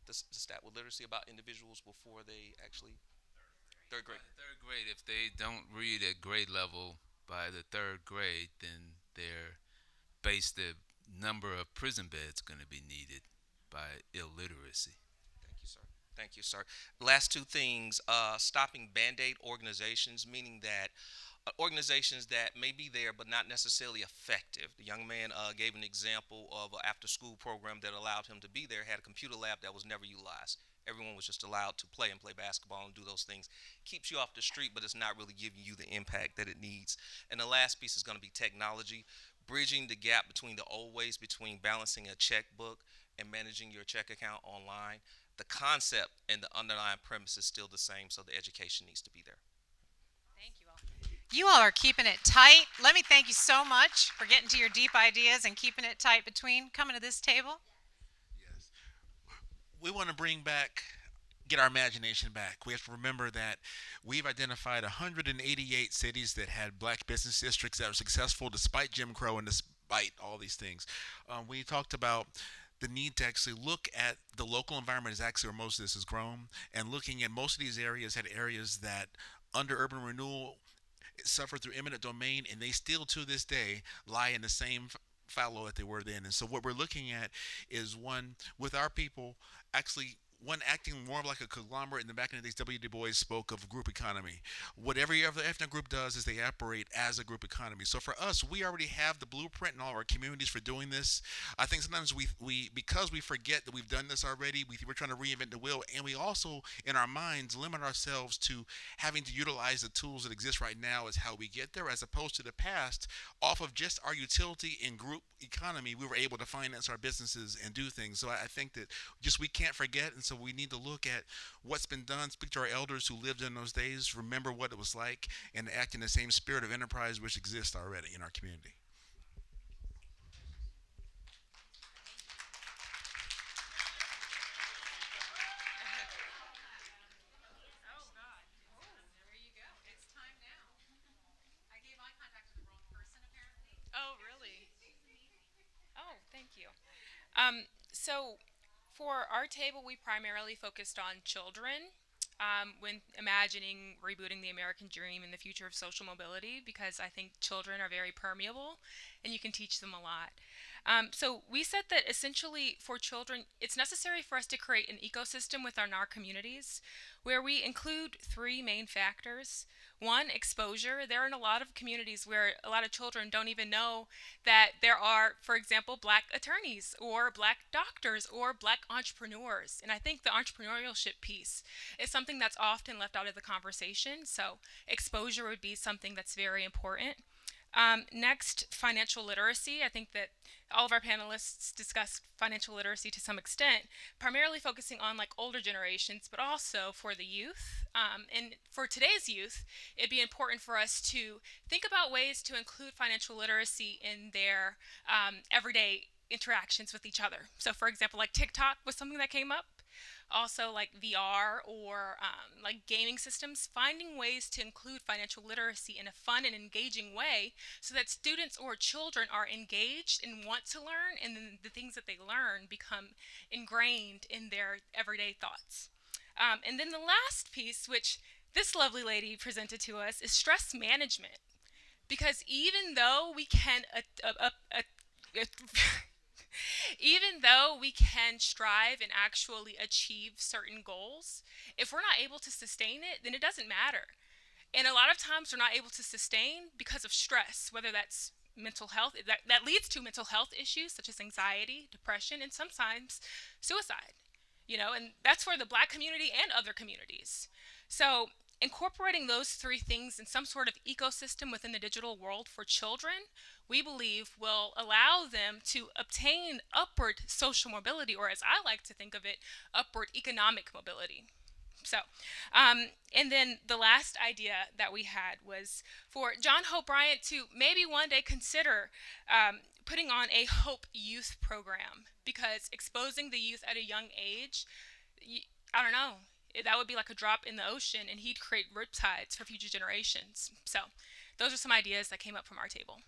The stat with literacy about individuals before they actually third grade. Third grade, if they don't read at grade level by the 3rd grade, then the number of prison beds going to be needed by illiteracy. Thank you, sir. Last 2 things, stopping Band-Aid organizations, meaning that organizations that may be there but not necessarily effective. The young man gave an example of an after-school program that allowed him to be there, had a computer lab that was never utilized. Everyone was just allowed to play basketball and do those things. Keeps you off the street, but it's not really giving you the impact that it needs. And the last piece is going to be technology, bridging the gap between the old ways, between balancing a checkbook and managing your check account online. The concept and the underlying premise is still the same, so the education needs to be there. Thank you all. You all are keeping it tight. Let me thank you so much for getting to your deep ideas and keeping it tight between coming to this table. Yes. We want to bring back get our imagination back. We have to remember that we've identified 188 cities that had black business districts that were successful despite Jim Crow and despite all these things. We talked about the need to actually look at the local environment is actually where most of this has grown, and looking at most of these areas had areas that under urban renewal suffered through eminent domain, and they still to this day lie in the same fallow that they were then. And so what we're looking at is one with our people actually one acting more like a conglomerate. In the back in the days, W. Du Bois spoke of group economy. What every other ethnic group does is they operate as a group economy. So for us, we already have the blueprint in all of our communities for doing this. I think sometimes we because we forget that we've done this already, we're trying to reinvent the wheel, and we also, in our minds, limit ourselves to having to utilize the tools that exist right now as how we get there, as opposed to the past, off of just our utility and group economy, we were able to finance our businesses and do things. So I think that just we can't forget, and so we need to look at what's been done, speak to our elders who lived in those days, remember what it was like, and act in the same spirit of enterprise which exists already in our community. There you go. It's time now. I gave eye contact to the wrong person, apparently. Oh, really? Oh, thank you. So for our table, we primarily focused on children when imagining rebooting the American dream and the future of social mobility, because I think children are very permeable and you can teach them a lot. So we said that essentially for children, it's necessary for us to create an ecosystem within our communities where we include three main factors. One, exposure. There are a lot of communities where a lot of children don't even know that there are, for example, black attorneys or black doctors or black entrepreneurs. And I think the entrepreneurship piece is something that's often left out of the conversation. So exposure would be something that's very important. Next, financial literacy. I think that all of our panelists discussed financial literacy to some extent, primarily focusing on like older generations, but also for the youth. And for today's youth, it'd be important for us to think about ways to include financial literacy in their everyday interactions with each other. So, for example, like TikTok was something that came up. Also, like VR or like gaming systems, finding ways to include financial literacy in a fun and engaging way so that students or children are engaged and want to learn, and then the things that they learn become ingrained in their everyday thoughts. And then the last piece, which this lovely lady presented to us, is stress management. Because even though we can even though we can strive and actually achieve certain goals, if we're not able to sustain it, then it doesn't matter. And a lot of times we're not able to sustain because of stress, whether that's mental health, that leads to mental health issues such as anxiety, depression, and sometimes suicide. And that's for the black community and other communities. So incorporating those three things in some sort of ecosystem within the digital world for children, we believe will allow them to obtain upward social mobility, or as I like to think of it, upward economic mobility. So, and then the last idea that we had was for John Hope Bryant to maybe one day consider putting on a Hope Youth program, because exposing the youth at a young age, I don't know, that would be like a drop in the ocean, and he'd create riptides for future generations. So those are some ideas that came up from our table.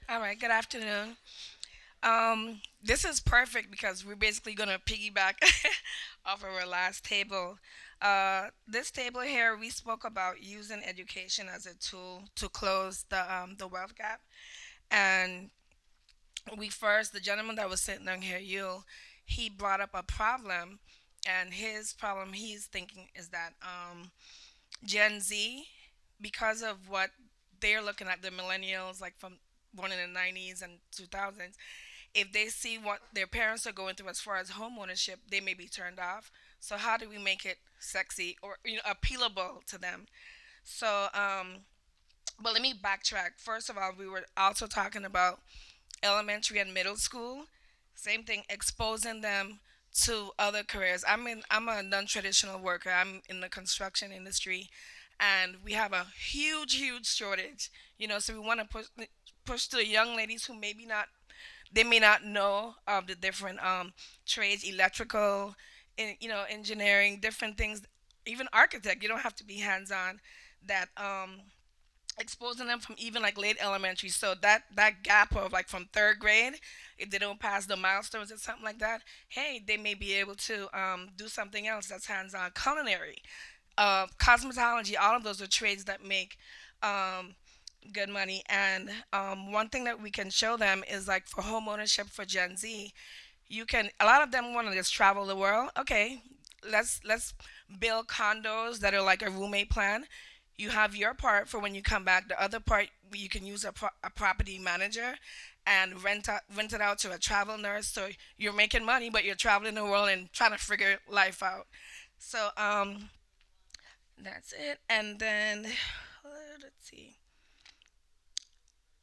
All right, good afternoon. This is perfect because we're basically going to piggyback off of our last table. This table here, we spoke about using education as a tool to close the wealth gap. And the gentleman that was sitting down here, he brought up a problem. And his problem he's thinking is that Gen Z, because of what they're looking at, the millennials, like from born in the 90s and 2000s, if they see what their parents are going through as far as home ownership, they may be turned off. So how do we make it sexy or appealable to them? So, but let me backtrack. First of all, we were also talking about elementary and middle school. Same thing, exposing them to other careers. I'm a non-traditional worker. I'm in the construction industry, and we have a huge shortage. So we want to push to the young ladies who maybe not they may not know the different trades, electrical, engineering, different things, even architect. You don't have to be hands-on. That exposing them from even like late elementary, so that gap of like from third grade, if they don't pass the milestones or something like that, hey, they may be able to do something else that's hands-on, culinary, cosmetology. All of those are trades that make um, good money. And one thing that we can show them is like for home ownership for Gen Z, you can, a lot of them want to just travel the world. Okay, let's build condos that are like a roommate plan. You have your part for when you come back. The other part you can use a property manager and rent it out to a travel nurse. So you're making money, but you're traveling the world and trying to figure life out. So that's it. And then let's see.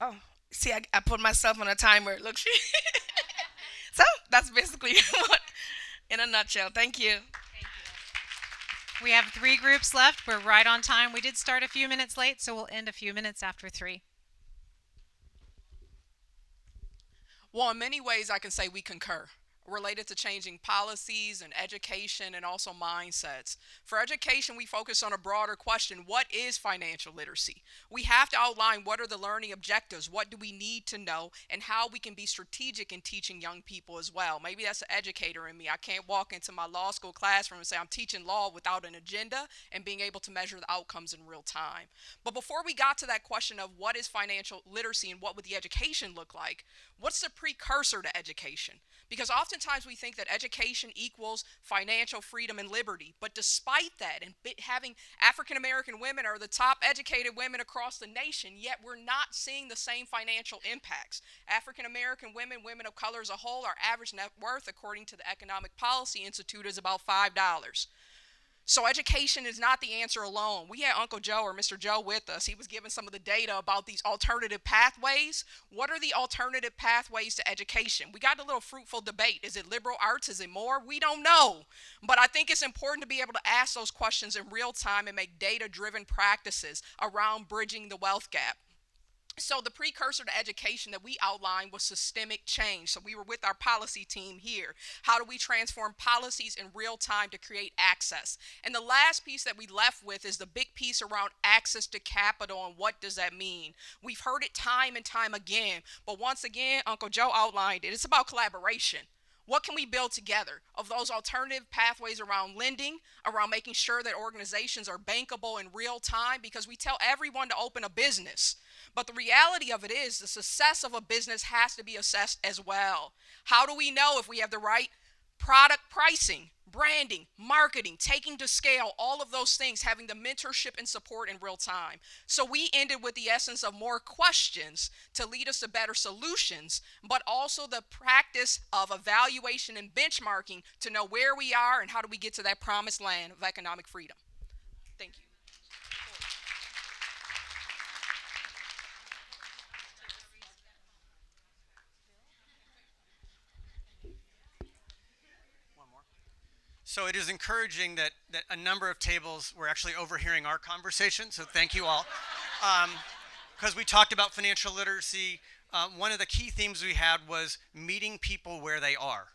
Oh, see, I put myself on a timer. Look, so that's basically what, in a nutshell. Thank you. We have 3 groups left. We're right on time. We did start a few minutes late, so we'll end a few minutes after 3. Well, in many ways, I can say we concur related to changing policies and education and also mindsets. For education, we focus on a broader question: what is financial literacy? We have to outline what are the learning objectives, what do we need to know, and how we can be strategic in teaching young people as well. Maybe that's an educator in me. I can't walk into my law school classroom and say I'm teaching law without an agenda and being able to measure the outcomes in real time. But before we got to that question of what is financial literacy and what would the education look like, what's the precursor to education? Because oftentimes we think that education equals financial freedom and liberty. But despite that, and having African American women are the top educated women across the nation, yet we're not seeing the same financial impacts. African American women, women of color as a whole, our average net worth, according to the Economic Policy Institute, is about $5. So education is not the answer alone. We had Uncle Joe or Mr. Joe with us. He was giving some of the data about these alternative pathways. What are the alternative pathways to education? We got a little fruitful debate. Is it liberal arts? Is it more? We don't know. But I think it's important to be able to ask those questions in real time and make data-driven practices around bridging the wealth gap. So the precursor to education that we outlined was systemic change. So we were with our policy team here. How do we transform policies in real time to create access? And the last piece that we left with is the big piece around access to capital and what does that mean? We've heard it time and time again, but once again, Uncle Joe outlined it. It's about collaboration. What can we build together of those alternative pathways around lending, around making sure that organizations are bankable in real time? Because we tell everyone to open a business. But the reality of it is the success of a business has to be assessed as well. How do we know if we have the right product pricing, branding, marketing, taking to scale, all of those things, having the mentorship and support in real time? So we ended with the essence of more questions to lead us to better solutions, but also the practice of evaluation and benchmarking to know where we are and how do we get to that promised land of economic freedom. Thank you. So it is encouraging that a number of tables were actually overhearing our conversation, so thank you all. Because we talked about financial literacy, one of the key themes we had was meeting people where they are.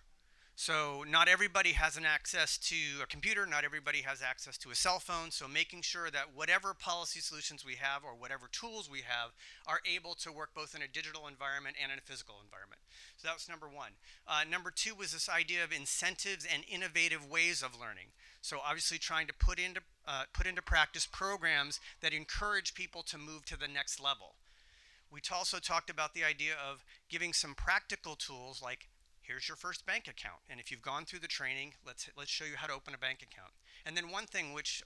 So not everybody has an access to a computer, not everybody has access to a cell phone, so making sure that whatever policy solutions we have or whatever tools we have are able to work both in a digital environment and in a physical environment. So that was number one. Number two was this idea of incentives and innovative ways of learning. So obviously trying to put into practice programs that encourage people to move to the next level. We also talked about the idea of giving some practical tools like, here's your first bank account, and if you've gone through the training, let's show you how to open a bank account. And then one thing which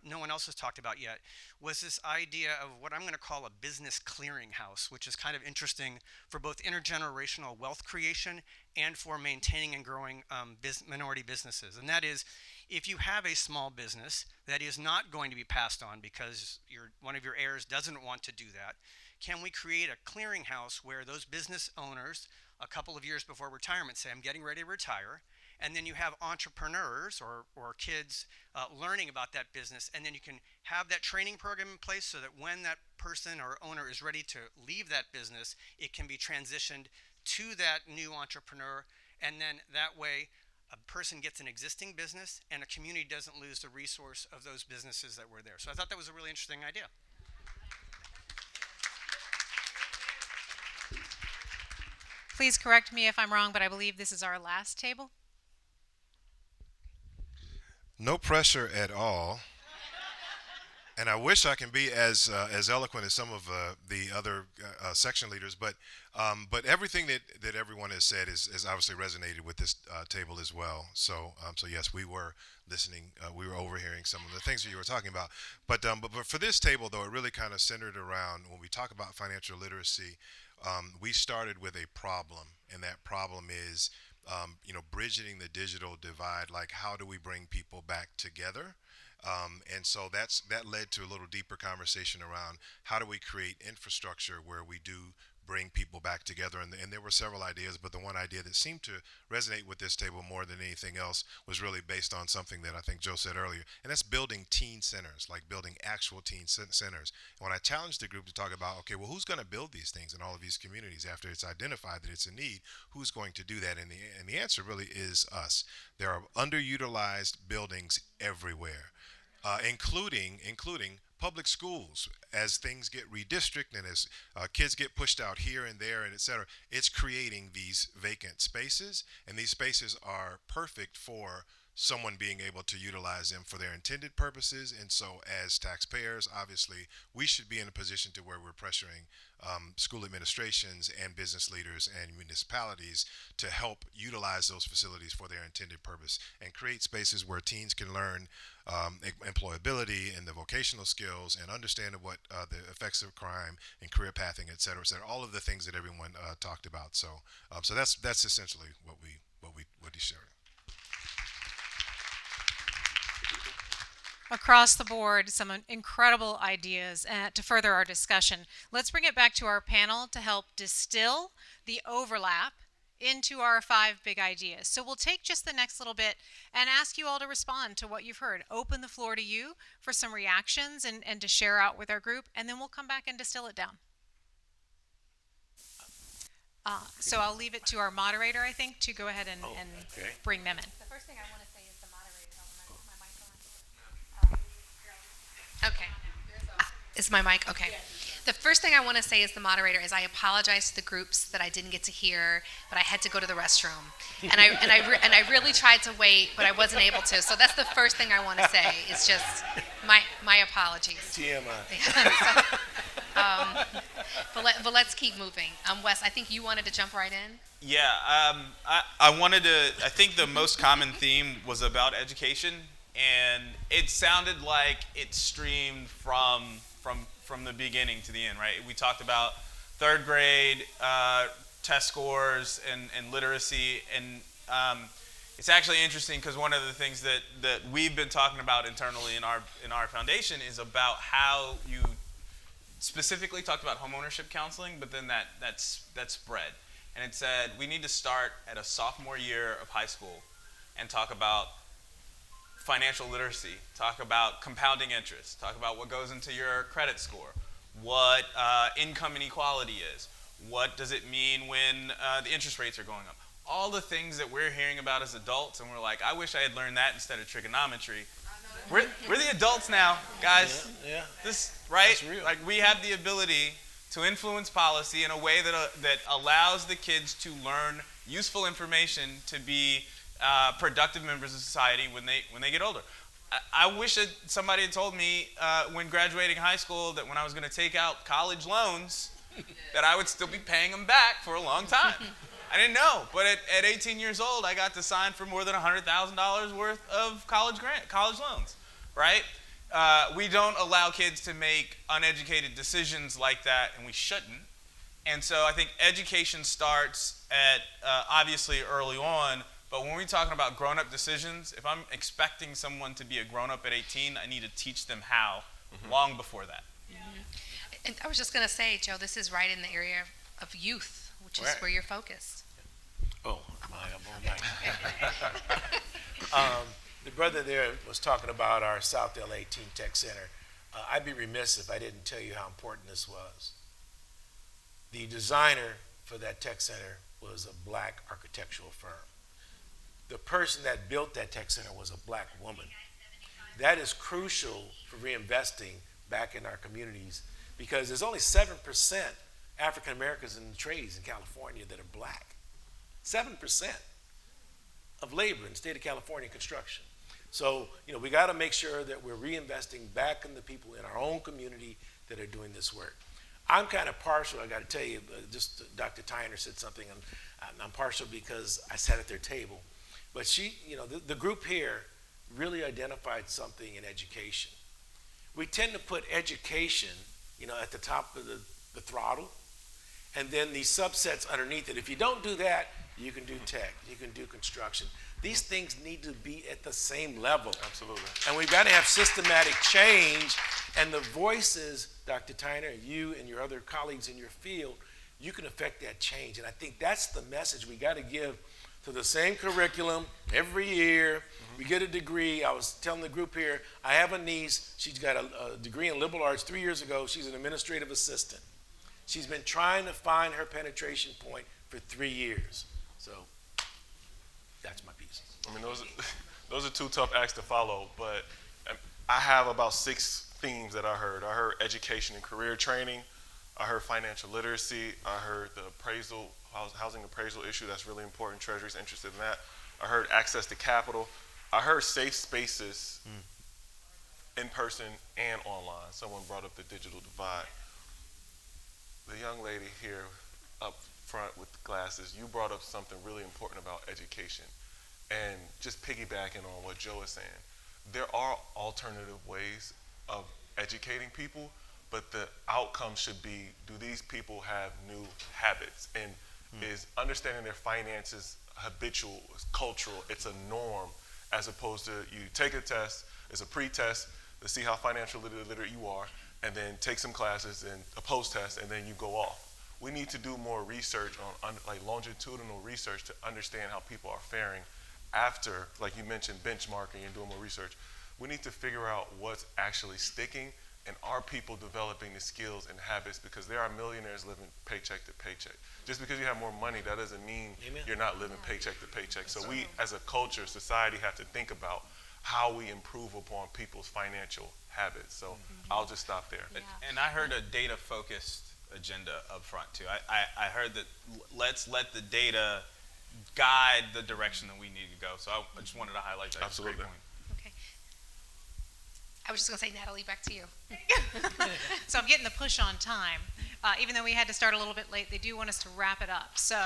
no one else has talked about yet, was this idea of what I'm going to call a business clearinghouse, which is kind of interesting for both intergenerational wealth creation and for maintaining and growing minority businesses. And that is, if you have a small business that is not going to be passed on because one of your heirs doesn't want to do that, can we create a clearinghouse where those business owners a couple of years before retirement say, I'm getting ready to retire. And then you have entrepreneurs or kids learning about that business. And then you can have that training program in place so that when that person or owner is ready to leave that business, it can be transitioned to that new entrepreneur. And then that way, a person gets an existing business and a community doesn't lose the resource of those businesses that were there. So I thought that was a really interesting idea. Please correct me if I'm wrong, but I believe this is our last table. No pressure at all. And I wish I can be as eloquent as some of the other section leaders, but everything that everyone has said is obviously resonated with this table as well. So yes, we were listening, we were overhearing some of the things that you were talking about. But for this table though, it really kind of centered around when we talk about financial literacy. We started with a problem, and that problem is bridging the digital divide. Like, how do we bring people back together? And so that led to a little deeper conversation around how do we create infrastructure where we do bring people back together. And there were several ideas, but the one idea that seemed to resonate with this table more than anything else was really based on something that I think Joe said earlier, and that's building teen centers, like building actual teen centers. And when I challenged the group to talk about, okay, well, who's going to build these things in all of these communities after it's identified that it's a need, who's going to do that? And the answer really is us. There are underutilized buildings everywhere. Including public schools. As things get redistricted and as kids get pushed out here and there and et cetera, it's creating these vacant spaces, and these spaces are perfect for someone being able to utilize them for their intended purposes. And so as taxpayers, obviously, we should be in a position to where we're pressuring school administrations and business leaders and municipalities to help utilize those facilities for their intended purpose and create spaces where teens can learn employability and the vocational skills and understand what the effects of crime and career pathing, et cetera, all of the things that everyone talked about. So that's essentially what he shared. Across the board, some incredible ideas to further our discussion. Let's bring it back to our panel to help distill the overlap into our 5 big ideas. So we'll take just the next little bit and ask you all to respond to what you've heard. Open the floor to you for some reactions and to share out with our group, and then we'll come back and distill it down. So I'll leave it to our moderator, I think, to go ahead and bring them in. The first thing I want to say is the moderator. Okay. Is my mic okay? The first thing I want to say as the moderator is I apologize to the groups that I didn't get to hear, but I had to go to the restroom, and I really tried to wait, but I wasn't able to. So that's the first thing I want to say. It's just my apologies. TMI. But let's keep moving. Wes, I think you wanted to jump right in. Yeah, I wanted to. I think the most common theme was about education, and it sounded like it streamed from the beginning to the end, right? We talked about 3rd grade test scores and literacy, and it's actually interesting because one of the things that we've been talking about internally in our foundation is about how you specifically talked about homeownership counseling, but then that spread, and it said we need to start at a sophomore year of high school and talk about financial literacy, talk about compounding interest, talk about what goes into your credit score, what income inequality is, what does it mean when the interest rates are going up. All the things that we're hearing about as adults, and we're like, I wish I had learned that instead of trigonometry. We're the adults now, guys. Yeah. This, right? That's real. Like, we have the ability to influence policy in a way that allows the kids to learn useful information to be productive members of society when they get older. I wish that somebody had told me when graduating high school that when I was going to take out college loans that I would still be paying them back for a long time. I didn't know, but at 18 years old, I got to sign for more than $100,000 worth of college loans, right? We don't allow kids to make uneducated decisions like that, and we shouldn't. And so I think education starts at obviously early on, but when we're talking about grown-up decisions, if I'm expecting someone to be a grown-up at 18, I need to teach them how long before that. And I was just going to say, Joe, this is right in the area of youth, which is where you're focused. brother there was talking about our South LA Teen Tech Center. I'd be remiss if I didn't tell you how important this was. The designer for that tech center was a black architectural firm. The person that built that tech center was a black woman. That is crucial for reinvesting back in our communities because there's only 7% African Americans in the trades in California that are black. 7% of labor in the state of California construction. So, we got to make sure that we're reinvesting back in the people in our own community that are doing this work. I'm kind of partial, I got to tell you, just Dr. Tyner said something, and I'm partial because I sat at their table. But the group here really identified something in education. We tend to put education, at the top of the throttle, and then these subsets underneath it. If you don't do that, you can do tech, you can do construction. These things need to be at the same level. Absolutely. And we've got to have systematic change, and the voices, Dr. Tyner, you and your other colleagues in your field, you can affect that change. And I think that's the message we got to give to the same curriculum every year. We get a degree. I was telling the group here, I have a niece. She's got a degree in liberal arts 3 years ago. She's an administrative assistant. She's been trying to find her penetration point for 3 years. So that's my piece. I mean, those are two tough acts to follow, but I have about 6 themes that I heard. I heard education and career training. I heard financial literacy. I heard the housing appraisal issue. That's really important. Treasury's interested in that. I heard access to capital. I heard safe spaces in person and online. Someone brought up the digital divide. The young lady here up front with the glasses, you brought up something really important about education. And just piggybacking on what Joe is saying, there are alternative ways of educating people, but the outcome should be, do these people have new habits? And is understanding their finances habitual, it's cultural, it's a norm, as opposed to you take a test, it's a pre-test to see how financially literate you are, and then take some classes and a post-test, and then you go off. We need to do more research on like longitudinal research to understand how people are faring after, like you mentioned, benchmarking and doing more research. We need to figure out what's actually sticking, and are people developing the skills and habits, because there are millionaires living paycheck to paycheck. Just because you have more money, that doesn't mean you're not living paycheck to paycheck. So we, as a culture, society, have to think about how we improve upon people's financial habits. So I'll just stop there. And I heard a data-focused agenda up front too. I heard that let's let the data guide the direction that we need to go. So I just wanted to highlight that. Absolutely. Great point. Okay. I was just going to say, Natalie, back to you. So I'm getting the push on time. Even though we had to start a little bit late, they do want us to wrap it up. So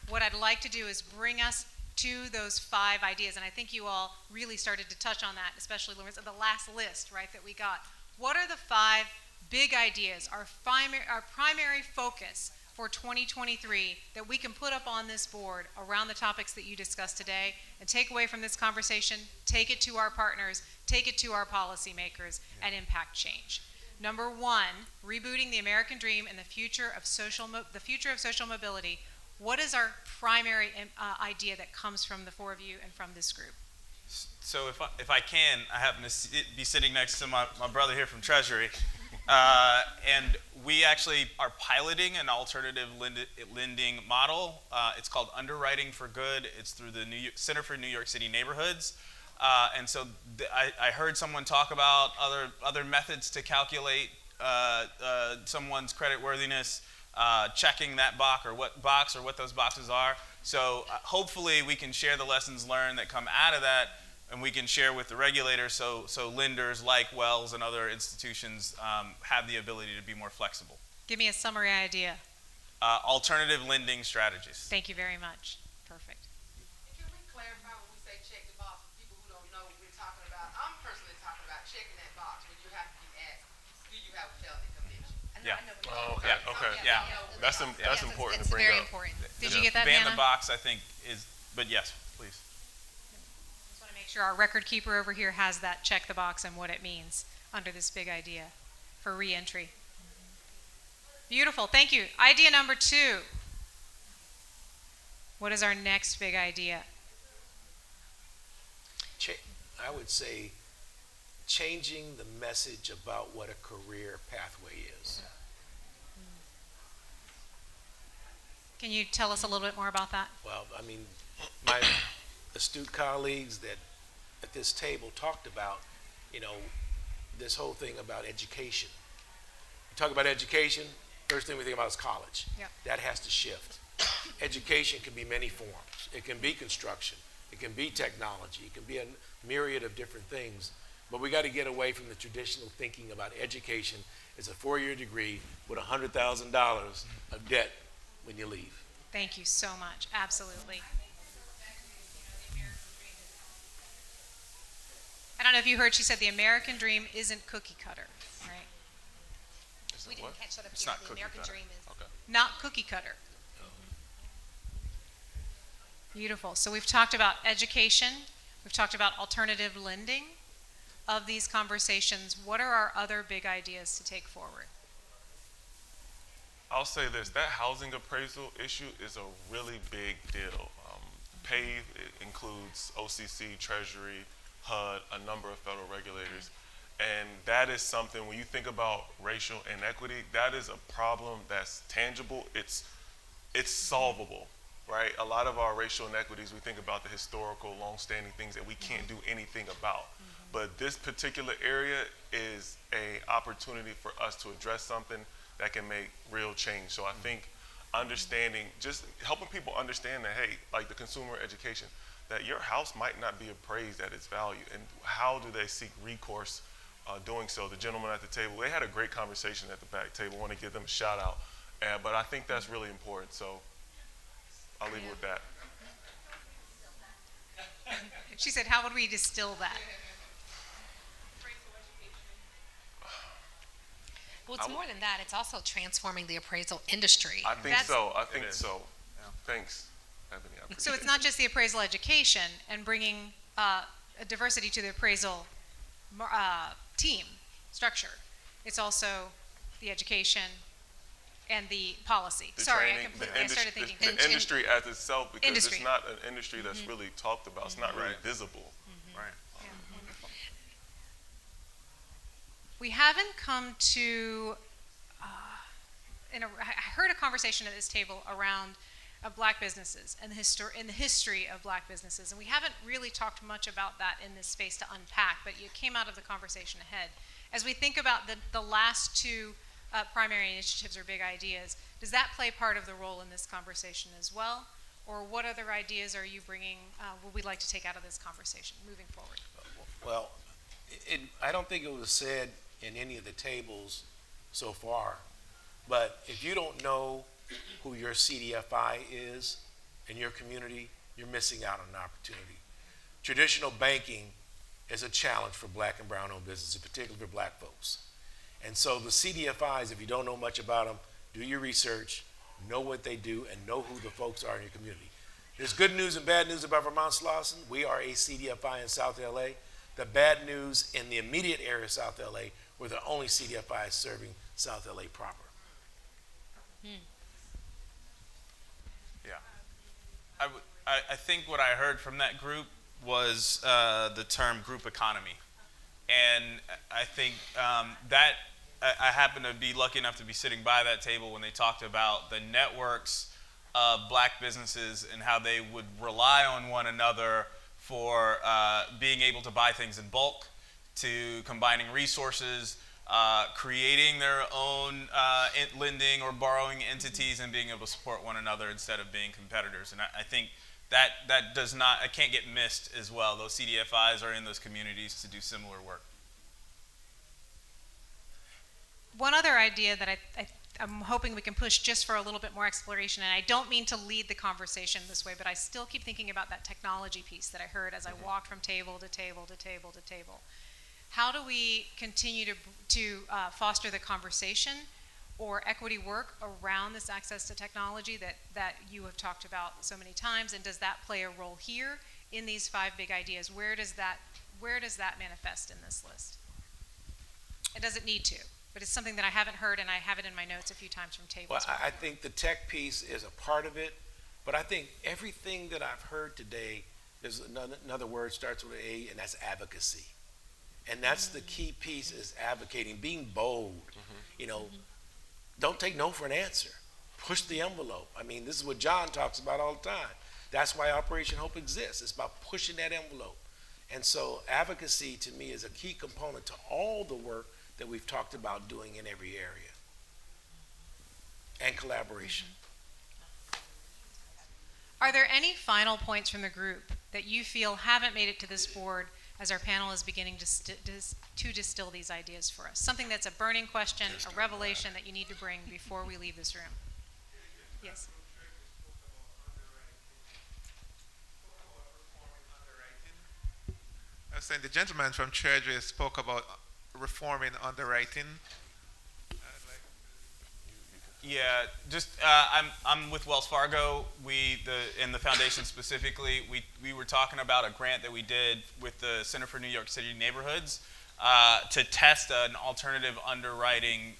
what I'd like to do is bring us to those 5 ideas, and I think you all really started to touch on that, especially Lawrence, the last list, right, that we got. What are the 5 big ideas, our primary focus for 2023 that we can put up on this board around the topics that you discussed today and take away from this conversation, take it to our partners, take it to our policymakers, and impact change? Number 1, rebooting the American dream and the future of social mobility. What is our primary idea that comes from the 4 of you and from this group? So if I can, I happen to be sitting next to my brother here from Treasury, and we actually are piloting an alternative lending model. It's called Underwriting for Good. It's through the Center for New York City Neighborhoods. And so I heard someone talk about other methods to calculate someone's creditworthiness, checking that box or what those boxes are. So hopefully we can share the lessons learned that come out of that, and we can share with the regulators so lenders like Wells and other institutions have the ability to be more flexible. Give me a summary idea. Alternative lending strategies. Thank you very much. Perfect. Can we clarify when we say check the box for people who don't know what we're talking about? I'm personally talking about checking that box when you have to be asked, do you have a felony conviction? Yeah. Oh, okay. Yeah. Okay. Yeah. That's important to bring very up. important. Did you get that, Ban Hannah? the box, I think, but yes, please. Just want to make sure our record keeper over here has that check the box and what it means under this big idea for reentry. Beautiful. Thank you. Idea number 2. What is our next big idea? I would say changing the message about what a career pathway is. Can you tell us a little bit more about that? Well, I mean, my astute colleagues that at this table talked about, you know, this whole thing about education. You talk about education, first thing we think about is college. Yep. That has to shift. Education can be many forms. It can be construction. It can be technology. It can be a myriad of different things. But we got to get away from the traditional thinking about education as a 4-year degree with $100,000 of debt when you leave. Thank you so much. Absolutely. I don't know if you heard, she said the American dream isn't cookie cutter, right? We didn't catch that up It's here. not The cookie American cutter. dream is. Okay. Not cookie cutter. Beautiful. So we've talked about education. We've talked about alternative lending. Of these conversations, what are our other big ideas to take forward? I'll say this, that housing appraisal issue is a really big deal. PAVE includes OCC, Treasury, HUD, a number of federal regulators. And that is something, when you think about racial inequity, that is a problem that's tangible. It's solvable, right? A lot of our racial inequities, we think about the historical, long-standing things that we can't do anything about. But this particular area is a opportunity for us to address something that can make real change. So I think understanding, just helping people understand that, hey, like the consumer education, that your house might not be appraised at its value, and how do they seek recourse doing so? The gentleman at the table, they had a great conversation at the back table. I want to give them a shout out. But I think that's really important. So I'll leave it with that. She said, how would we distill that? Well, it's more than that. It's also transforming the appraisal industry. I think so. I think so. Thanks, Ebony. I appreciate So it's not just the appraisal education and bringing a diversity to the appraisal team structure. It's also the education and the policy. the Sorry, training, I completely started thinking. the industry as itself, because Industry. it's not an industry that's really talked about. It's not really visible. Right. We haven't come to, I heard a conversation at this table around black businesses and the history of black businesses, and we haven't really talked much about that in this space to unpack, but you came out of the conversation ahead. As we think about the last two primary initiatives or big ideas, does that play part of the role in this conversation as well? Or what other ideas are you bringing, would we like to take out of this conversation moving forward? Well, I don't think it was said in any of the tables so far, but if you don't know who your CDFI is in your community, you're missing out on an opportunity. Traditional banking is a challenge for black and brown owned businesses, particularly for black folks. And so the CDFIs, if you don't know much about them, do your research, know what they do, and know who the folks are in your community. There's good news and bad news about Vermont Slauson. We are a CDFI in South LA. The bad news in the immediate area of South LA, we're the only CDFI serving South LA proper. Yeah. I think what I heard from that group was the term group economy. And I think that I happen to be lucky enough to be sitting by that table when they talked about the networks of black businesses and how they would rely on one another for being able to buy things in bulk, to combining resources, creating their own lending or borrowing entities and being able to support one another instead of being competitors. And I think that does not, it can't get missed as well. Those CDFIs are in those communities to do similar work. One other idea that I'm hoping we can push just for a little bit more exploration, and I don't mean to lead the conversation this way, but I still keep thinking about that technology piece that I heard as I walked from table to table to table to table. How do we continue to foster the conversation or equity work around this access to technology that you have talked about so many times, and does that play a role here in these 5 big ideas? Where does that manifest in this list? It doesn't need to, but it's something that I haven't heard, and I have it in my notes a few times from tables. Well, I think the tech piece is a part of it, but I think everything that I've heard today There's another word starts with an A, and that's advocacy. And that's the key piece is advocating, being bold. You know, don't take no for an answer. Push the envelope. I mean, this is what John talks about all the time. That's why Operation Hope exists. It's about pushing that envelope. And so advocacy to me is a key component to all the work that we've talked about doing in every area. And collaboration. Are there any final points from the group that you feel haven't made it to this board as our panel is beginning to distill these ideas for us? Something that's a burning question, a revelation that you need to bring before we leave this room. Yes. I was saying the gentleman from Treasury spoke about reforming underwriting. Yeah, just I'm with Wells Fargo. In the foundation specifically, we were talking about a grant that we did with the Center for New York City Neighborhoods to test an alternative underwriting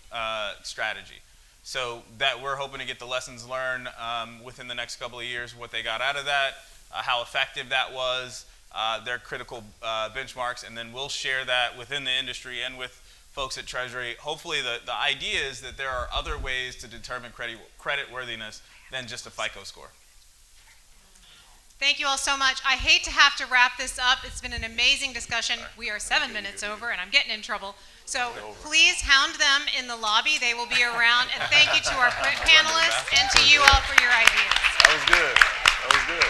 strategy. So that we're hoping to get the lessons learned within the next couple of years, what they got out of that, how effective that was, their critical benchmarks, and then we'll share that within the industry and with folks at Treasury. Hopefully the idea is that there are other ways to determine credit worthiness than just a FICO score. Thank you all so much. I hate to have to wrap this up. It's been an amazing discussion. We are 7 minutes over, and I'm getting in trouble. So please hound them in the lobby. They will be around. And thank you to our panelists and to you all for your ideas. That was good. That was good.